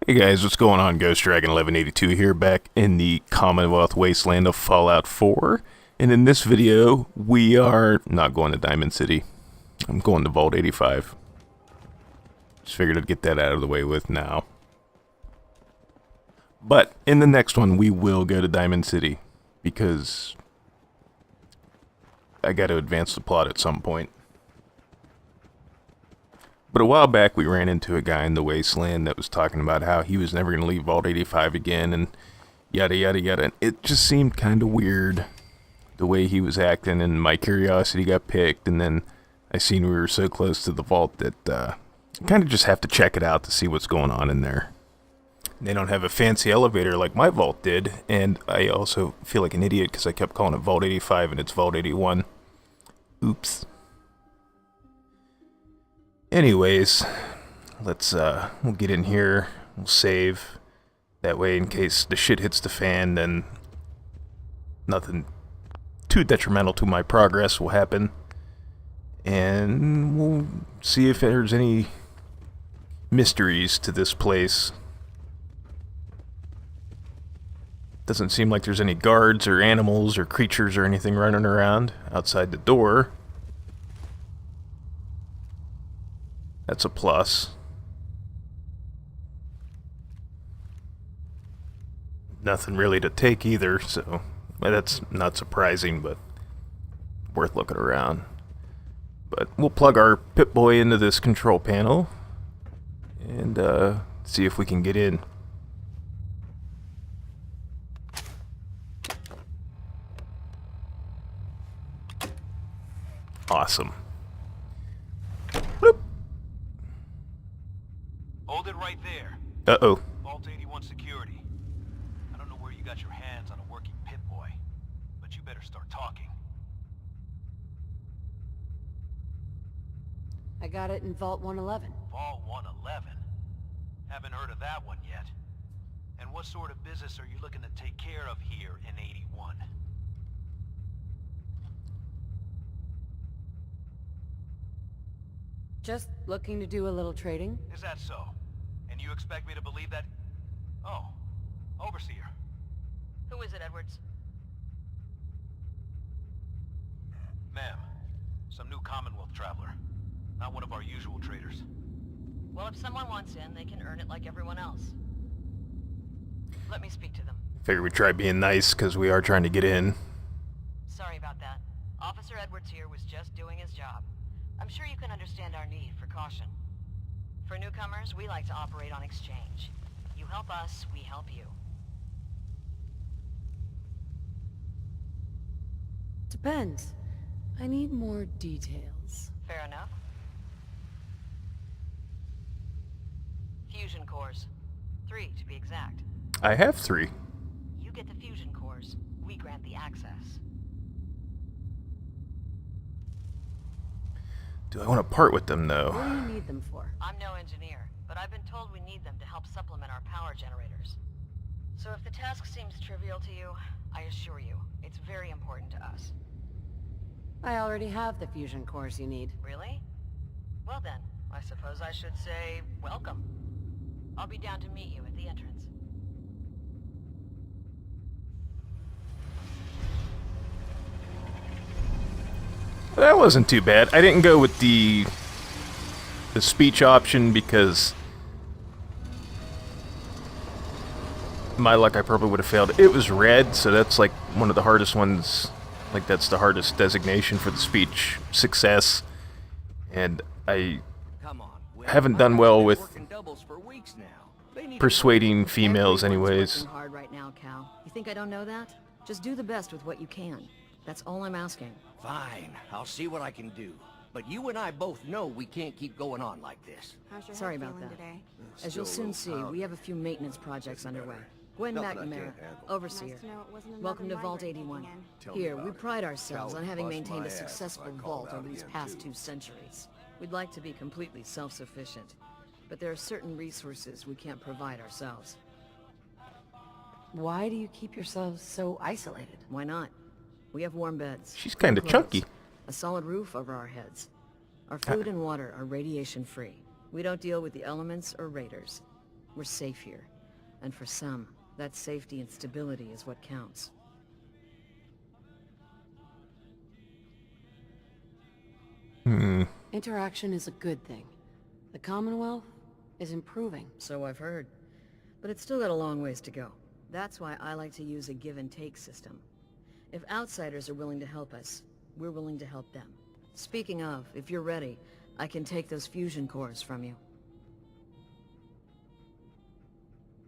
Hey guys, what's going on? Ghost Dragon 1182 here, back in the Commonwealth Wasteland of Fallout 4. And in this video, we are not going to Diamond City. I'm going to Vault 85. Just figured I'd get that out of the way with now. But in the next one, we will go to Diamond City, because I got to advance the plot at some point. But a while back, we ran into a guy in the Wasteland that was talking about how he was never going to leave Vault 85 again, and yada yada yada. And it just seemed kind of weird, the way he was acting, and my curiosity got piqued, and then I seen we were so close to the vault that I kind of just have to check it out to see what's going on in there. They don't have a fancy elevator like my vault did, and I also feel like an idiot because I kept calling it Vault 85 and it's Vault 81. Oops. Anyways, we'll get in here, we'll save. That way, in case the shit hits the fan, then nothing too detrimental to my progress will happen. And we'll see if there's any mysteries to this place. Doesn't seem like there's any guards or animals or creatures or anything running around outside the door. That's a plus. Nothing really to take either, so that's not surprising, but worth looking around. But we'll plug our Pip-Boy into this control panel and see if we can get in. Awesome. Bloop. Hold it right there. Uh-oh. Vault 81 security. I don't know where you got your hands on a working Pip-Boy, but you better start talking. I got it in Vault 111. Vault 111? Haven't heard of that one yet. And what sort of business are you looking to take care of here in 81? Just looking to do a little trading. Is that so? And you expect me to believe that? Oh, Overseer. Who is it, Edwards? Ma'am, some new Commonwealth traveler. Not one of our usual traders. Well, if someone wants in, they can earn it like everyone else. Let me speak to them. Figured we'd try being nice, because we are trying to get in. Sorry about that. Officer Edwards here was just doing his job. I'm sure you can understand our need for caution. For newcomers, we like to operate on exchange. You help us, we help you. Depends. I need more details. Fair enough. Fusion cores. 3, to be exact. I have 3. You get the fusion cores. We grant the access. Do I want to part with them, though? What do you need them for? I'm no engineer, but I've been told we need them to help supplement our power generators. So if the task seems trivial to you, I assure you, it's very important to us. I already have the fusion cores you need. Really? Well then, I suppose I should say, welcome. I'll be down to meet you at the entrance. That wasn't too bad. I didn't go with the speech option because my luck, I probably would have failed. It was red, so that's like one of the hardest ones. Like that's the hardest designation for the speech success. And I haven't done well with persuading females anyways. Working hard right now, Cal. You think I don't know that? Just do the best with what you can. That's all I'm asking. Fine, I'll see what I can do. But you and I both know we can't keep going on like this. Sorry about that. As you'll soon see, we have a few maintenance projects underway. Gwen McNamara, Overseer. Welcome to Vault 81. Here, we pride ourselves on having maintained a successful vault over these past 2 centuries. We'd like to be completely self-sufficient, but there are certain resources we can't provide ourselves. Why do you keep yourselves so isolated? Why not? We have warm beds. She's kind of chunky. A solid roof over our heads. Our food and water are radiation-free. We don't deal with the elements or raiders. We're safe here. And for some, that safety and stability is what counts. Interaction is a good thing. The Commonwealth is improving. So I've heard. But it's still got a long ways to go. That's why I like to use a give-and-take system. If outsiders are willing to help us, we're willing to help them. Speaking of, if you're ready, I can take those fusion cores from you.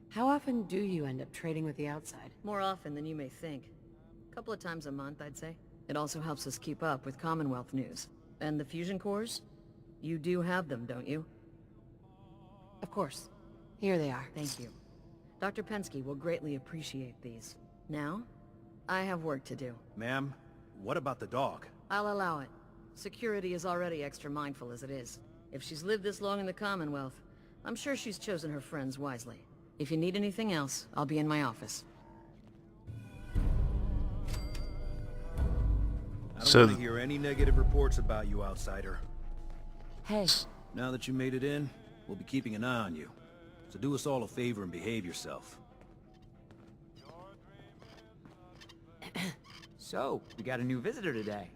How often do you end up trading with the outside? More often than you may think. A couple of times a month, I'd say. It also helps us keep up with Commonwealth news. And the fusion cores? You do have them, don't you? Of course. Here they are. Thank you. Dr. Pensky will greatly appreciate these. Now, I have work to do. Ma'am, what about the dog? I'll allow it. Security is already extra mindful as it is. If she's lived this long in the Commonwealth, I'm sure she's chosen her friends wisely. If you need anything else, I'll be in my office. I don't want to hear any negative reports about you, outsider. Hey. Now that you made it in, we'll be keeping an eye on you. So do us all a favor and behave yourself. So, we got a new visitor today.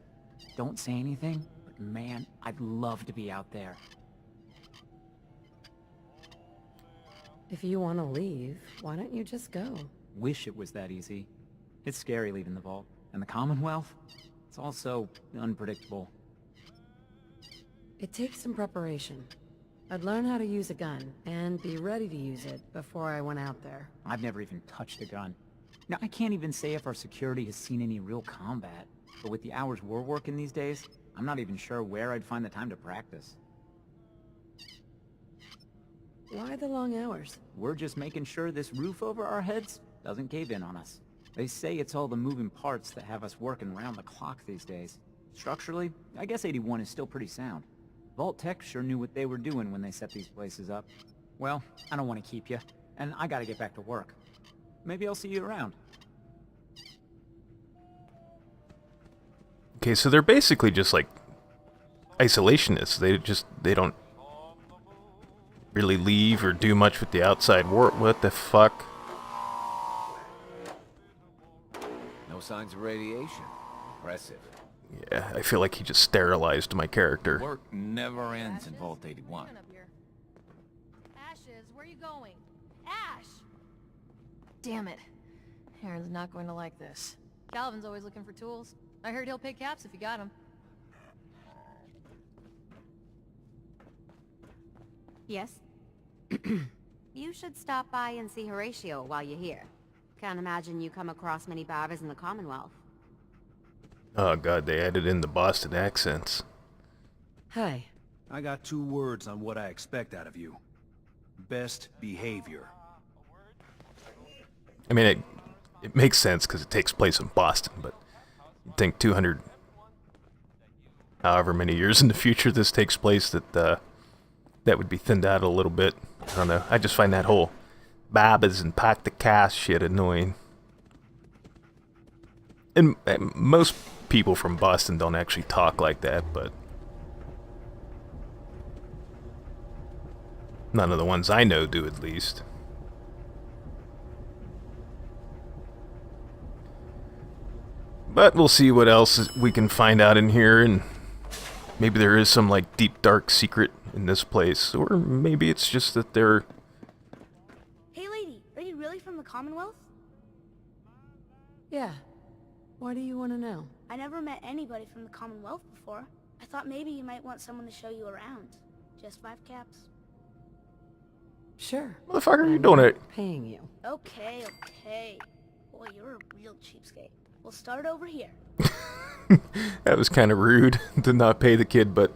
Don't say anything, but man, I'd love to be out there. If you want to leave, why don't you just go? Wish it was that easy. It's scary leaving the vault. And the Commonwealth? It's also unpredictable. It takes some preparation. I'd learn how to use a gun, and be ready to use it before I went out there. I've never even touched a gun. Now, I can't even say if our security has seen any real combat. But with the hours we're working these days, I'm not even sure where I'd find the time to practice. Why the long hours? We're just making sure this roof over our heads doesn't cave in on us. They say it's all the moving parts that have us working round the clock these days. Structurally, I guess 81 is still pretty sound. Vault Tech sure knew what they were doing when they set these places up. Well, I don't want to keep you, and I gotta get back to work. Maybe I'll see you around. Okay, so they're basically just like isolationists. They don't really leave or do much with the outside world. What the fuck? No signs of radiation. Impressive. Yeah, I feel like he just sterilized my character. Work never ends in Vault 81. Ashes, where are you going? Ash! Damn it. Aaron's not going to like this. Calvin's always looking for tools. I heard he'll pay caps if you got them. Yes? You should stop by and see Horatio while you're here. Can't imagine you come across many barbers in the Commonwealth. Oh god, they added in the Boston accents. Hi. I got 2 words on what I expect out of you. Best behavior. I mean, it makes sense because it takes place in Boston, but you'd think 200, however many years in the future this takes place, that would be thinned out a little bit. I don't know. I just find that whole Babas and pack the cast shit annoying. And most people from Boston don't actually talk like that, but none of the ones I know do, at least. But we'll see what else we can find out in here, and maybe there is some like deep dark secret in this place, or maybe it's just that they're... Hey lady, are you really from the Commonwealth? Yeah. Why do you want to know? I never met anybody from the Commonwealth before. I thought maybe you might want someone to show you around. Just 5 caps. Sure. Motherfucker, you're doing it. Paying you. Okay. Boy, you're a real cheapskate. We'll start over here. That was kind of rude to not pay the kid, but...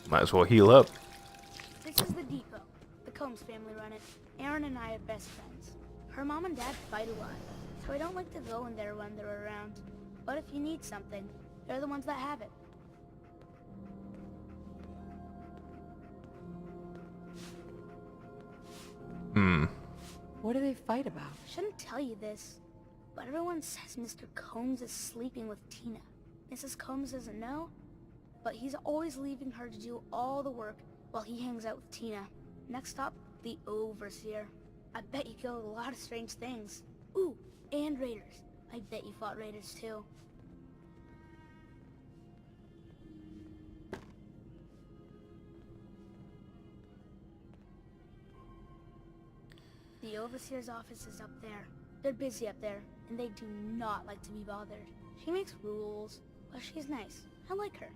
might as well heal up. This is the depot. The Combs family run it. Aaron and I are best friends. Her mom and dad fight a lot, so I don't like to go in there when they're around. But if you need something, they're the ones that have it. What do they fight about? I shouldn't tell you this, but everyone says Mr. Combs is sleeping with Tina. Mrs. Combs doesn't know, but he's always leaving her to do all the work while he hangs out with Tina. Next stop, the Overseer. I bet you killed a lot of strange things. Ooh, and raiders. I bet you fought raiders too. The Overseer's office is up there. They're busy up there, and they do not like to be bothered. She makes rules, but she's nice. I like her.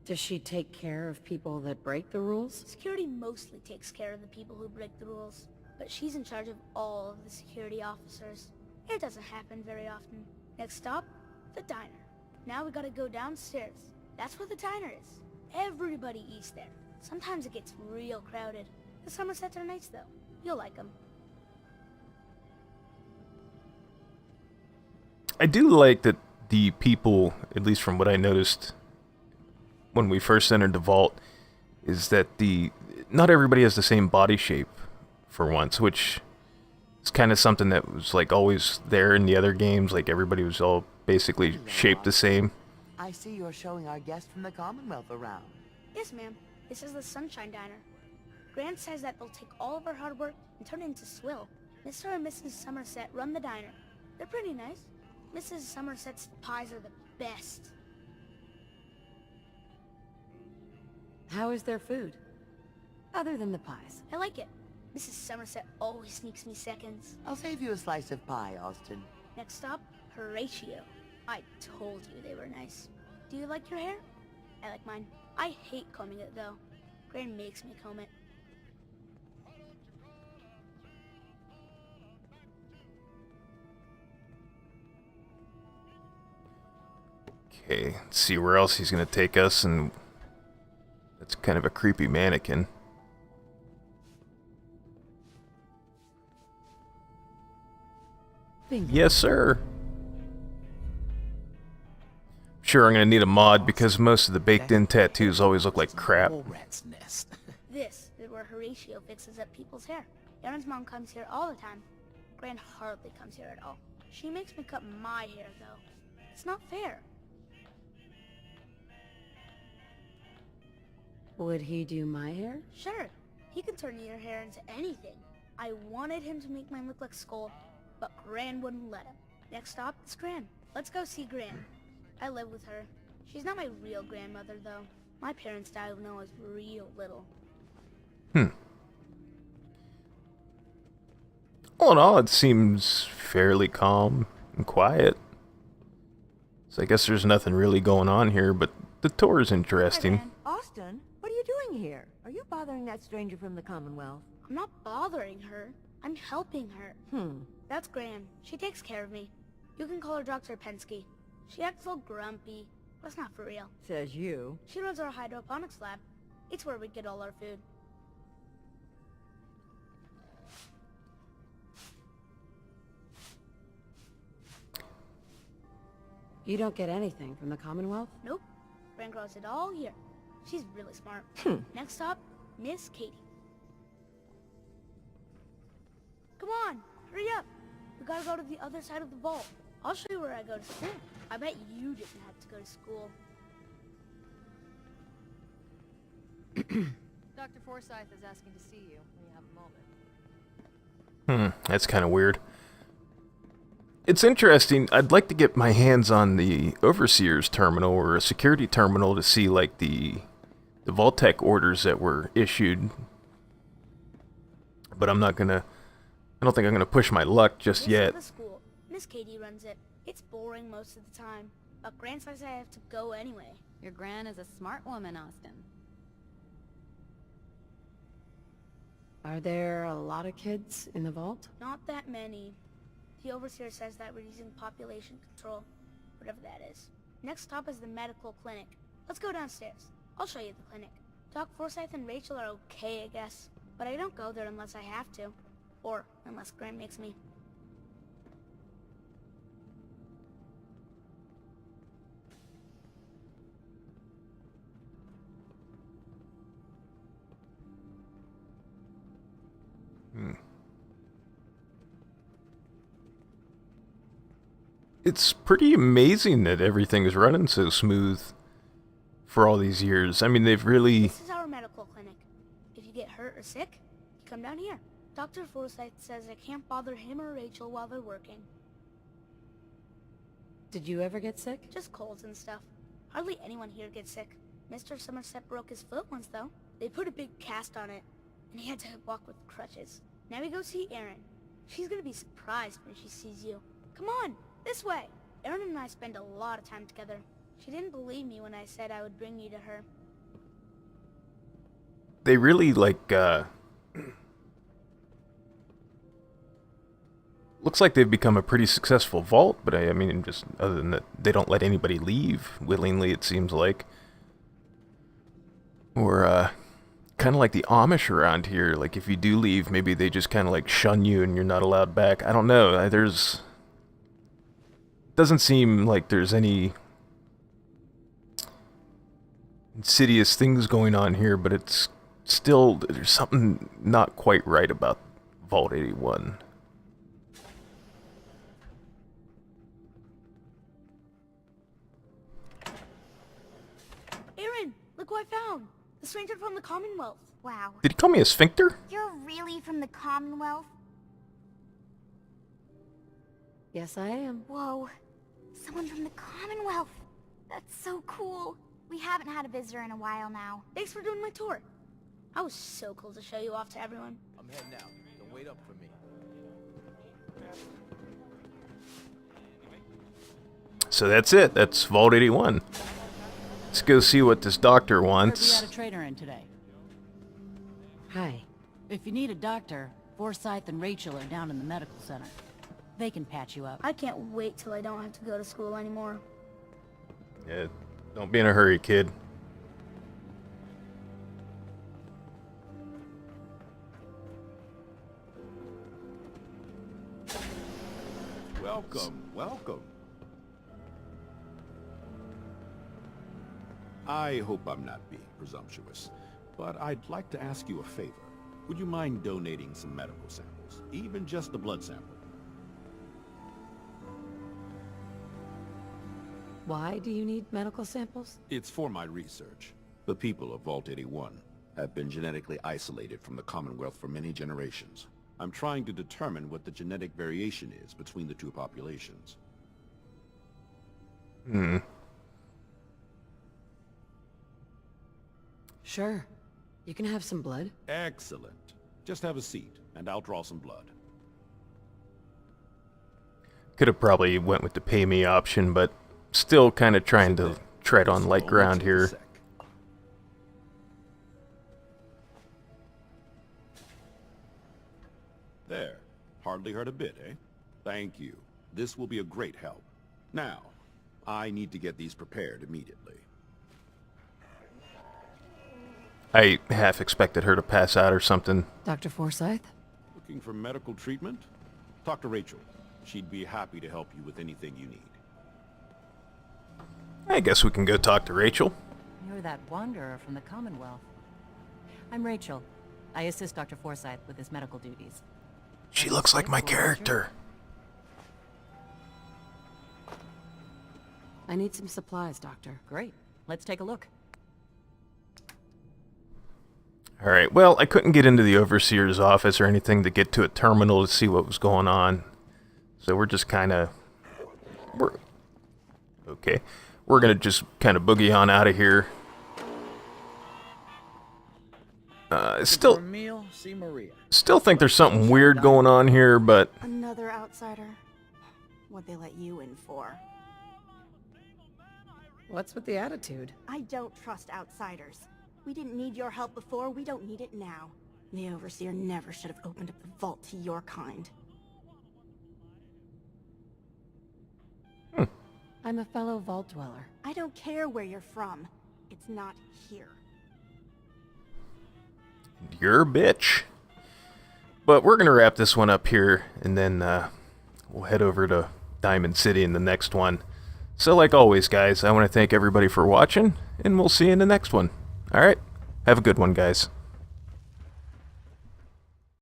Does she take care of people that break the rules? Security mostly takes care of the people who break the rules, but she's in charge of all of the security officers. It doesn't happen very often. Next stop, the diner. Now we gotta go downstairs. That's where the diner is. Everybody eats there. Sometimes it gets real crowded. The Somersets are nice though. You'll like them. I do like that the people, at least from what I noticed when we first entered the vault, is that not everybody has the same body shape for once, which is kind of something that was like always there in the other games. Like everybody was all basically shaped the same. I see you're showing our guest from the Commonwealth around. Yes, ma'am. This is the Sunshine Diner. Grant says that they'll take all of our hard work and turn it into swill. Mr. and Mrs. Somerset run the diner. They're pretty nice. Mrs. Somerset's pies are the best. How is their food? Other than the pies. I like it. Mrs. Somerset always sneaks me seconds. I'll save you a slice of pie, Austin. Next stop, Horatio. I told you they were nice. Do you like your hair? I like mine. I hate combing it though. Gran makes me comb it. Okay, let's see where else he's gonna take us, and that's kind of a creepy mannequin. Bingo. Yes, sir. Sure, I'm gonna need a mod because most of the baked-in tattoos always look like crap. Rat's nest. This is where Horatio fixes up people's hair. Aaron's mom comes here all the time. Gran hardly comes here at all. She makes me cut my hair though. It's not fair. Would he do my hair? Sure, he can turn your hair into anything. I wanted him to make mine look like Skull, but Gran wouldn't let him. Next stop is Gran. Let's go see Gran. I live with her. She's not my real grandmother, though. My parents died when I was real little. All in all, it seems fairly calm and quiet. So I guess there's nothing really going on here, but the tour is interesting. Hi, Gran. Austin, what are you doing here? Are you bothering that stranger from the Commonwealth? I'm not bothering her. I'm helping her. That's Gran. She takes care of me. You can call her Dr. Pensky. She acts all grumpy, but it's not for real. Says you. She runs our hydroponics lab. It's where we get all our food. You don't get anything from the Commonwealth? Nope. Gran grows it all here. She's really smart. Next stop, Miss Katie. Come on, hurry up. We gotta go to the other side of the vault. I'll show you where I go to school. I bet you didn't have to go to school. Dr. Forsyth is asking to see you when you have a moment. That's kind of weird. It's interesting. I'd like to get my hands on the Overseer's terminal or a security terminal to see like the Vault-Tec orders that were issued. But I don't think I'm gonna push my luck just yet. This is the school. Miss Katie runs it. It's boring most of the time, but Gran says I have to go anyway. Your Gran is a smart woman, Austin. Are there a lot of kids in the vault? Not that many. The Overseer says that we're using population control, whatever that is. Next stop is the medical clinic. Let's go downstairs. I'll show you the clinic. Doc Forsyth and Rachel are okay, I guess, but I don't go there unless I have to. Or unless Gran makes me. It's pretty amazing that everything is running so smooth for all these years. I mean, they've really... This is our medical clinic. If you get hurt or sick, you come down here. Dr. Forsyth says I can't bother him or Rachel while they're working. Did you ever get sick? Just colds and stuff. Hardly anyone here gets sick. Mr. Somerset broke his foot once, though. They put a big cast on it, and he had to walk with crutches. Now we go see Erin. She's gonna be surprised when she sees you. Come on, this way. Erin and I spend a lot of time together. She didn't believe me when I said I would bring you to her. They really, like, looks like they've become a pretty successful vault, but I mean, just other than that, they don't let anybody leave willingly, it seems like. Or, kind of like the Amish around here. Like, if you do leave, maybe they just kind of, like, shun you and you're not allowed back. I don't know. There's... Doesn't seem like there's any insidious things going on here, but it's still... There's something not quite right about Vault 81. Erin, look who I found! The stranger from the Commonwealth. Wow. Did he call me a sphincter? You're really from the Commonwealth? Yes, I am. Whoa. Someone from the Commonwealth. That's so cool. We haven't had a visitor in a while now. Thanks for doing my tour. I was so cool to show you off to everyone. I'm heading out. Don't wait up for me. So that's it. That's Vault 81. Let's go see what this doctor We wants. had a trader in today. Hi. If you need a doctor, Forsyth and Rachel are down in the medical center. They can patch you up. I can't wait till I don't have to go to school anymore. Yeah, don't be in a hurry, kid. Welcome, welcome. I hope I'm not being presumptuous, but I'd like to ask you a favor. Would you mind donating some medical samples, even just a blood sample? Why do you need medical samples? It's for my research. The people of Vault 81 have been genetically isolated from the Commonwealth for many generations. I'm trying to determine what the genetic variation is between the two populations. Sure. You can have some blood. Excellent. Just have a seat, and I'll draw some blood. Could have probably went with the pay me option, but still kind of trying to tread on light ground here. There. Hardly hurt a bit, eh? Thank you. This will be a great help. Now, I need to get these prepared immediately. I half expected her to pass out or something. Dr. Forsyth? Looking for medical treatment? Talk to Rachel. She'd be happy to help you with anything you need. I guess we can go talk to Rachel. You're that wanderer from the Commonwealth. I'm Rachel. I assist Dr. Forsyth with his medical duties. She looks like my character. I need some supplies, Doctor. Great. Let's take a look. Alright, well, I couldn't get into the Overseer's office or anything to get to a terminal to see what was going on. So we're just kind of... Okay. We're going to just kind of boogie on out of here. Still think there's something weird going on here, but... Another outsider? What'd they let you in for? What's with the attitude? I don't trust outsiders. We didn't need your help before, we don't need it now. The Overseer never should have opened up the vault to your kind. I'm a fellow vault dweller. I don't care where you're from. It's not here. You're a bitch. But we're going to wrap this one up here, and then we'll head over to Diamond City in the next one. So like always, guys, I want to thank everybody for watching, and we'll see you in the next one. Alright, have a good one, guys.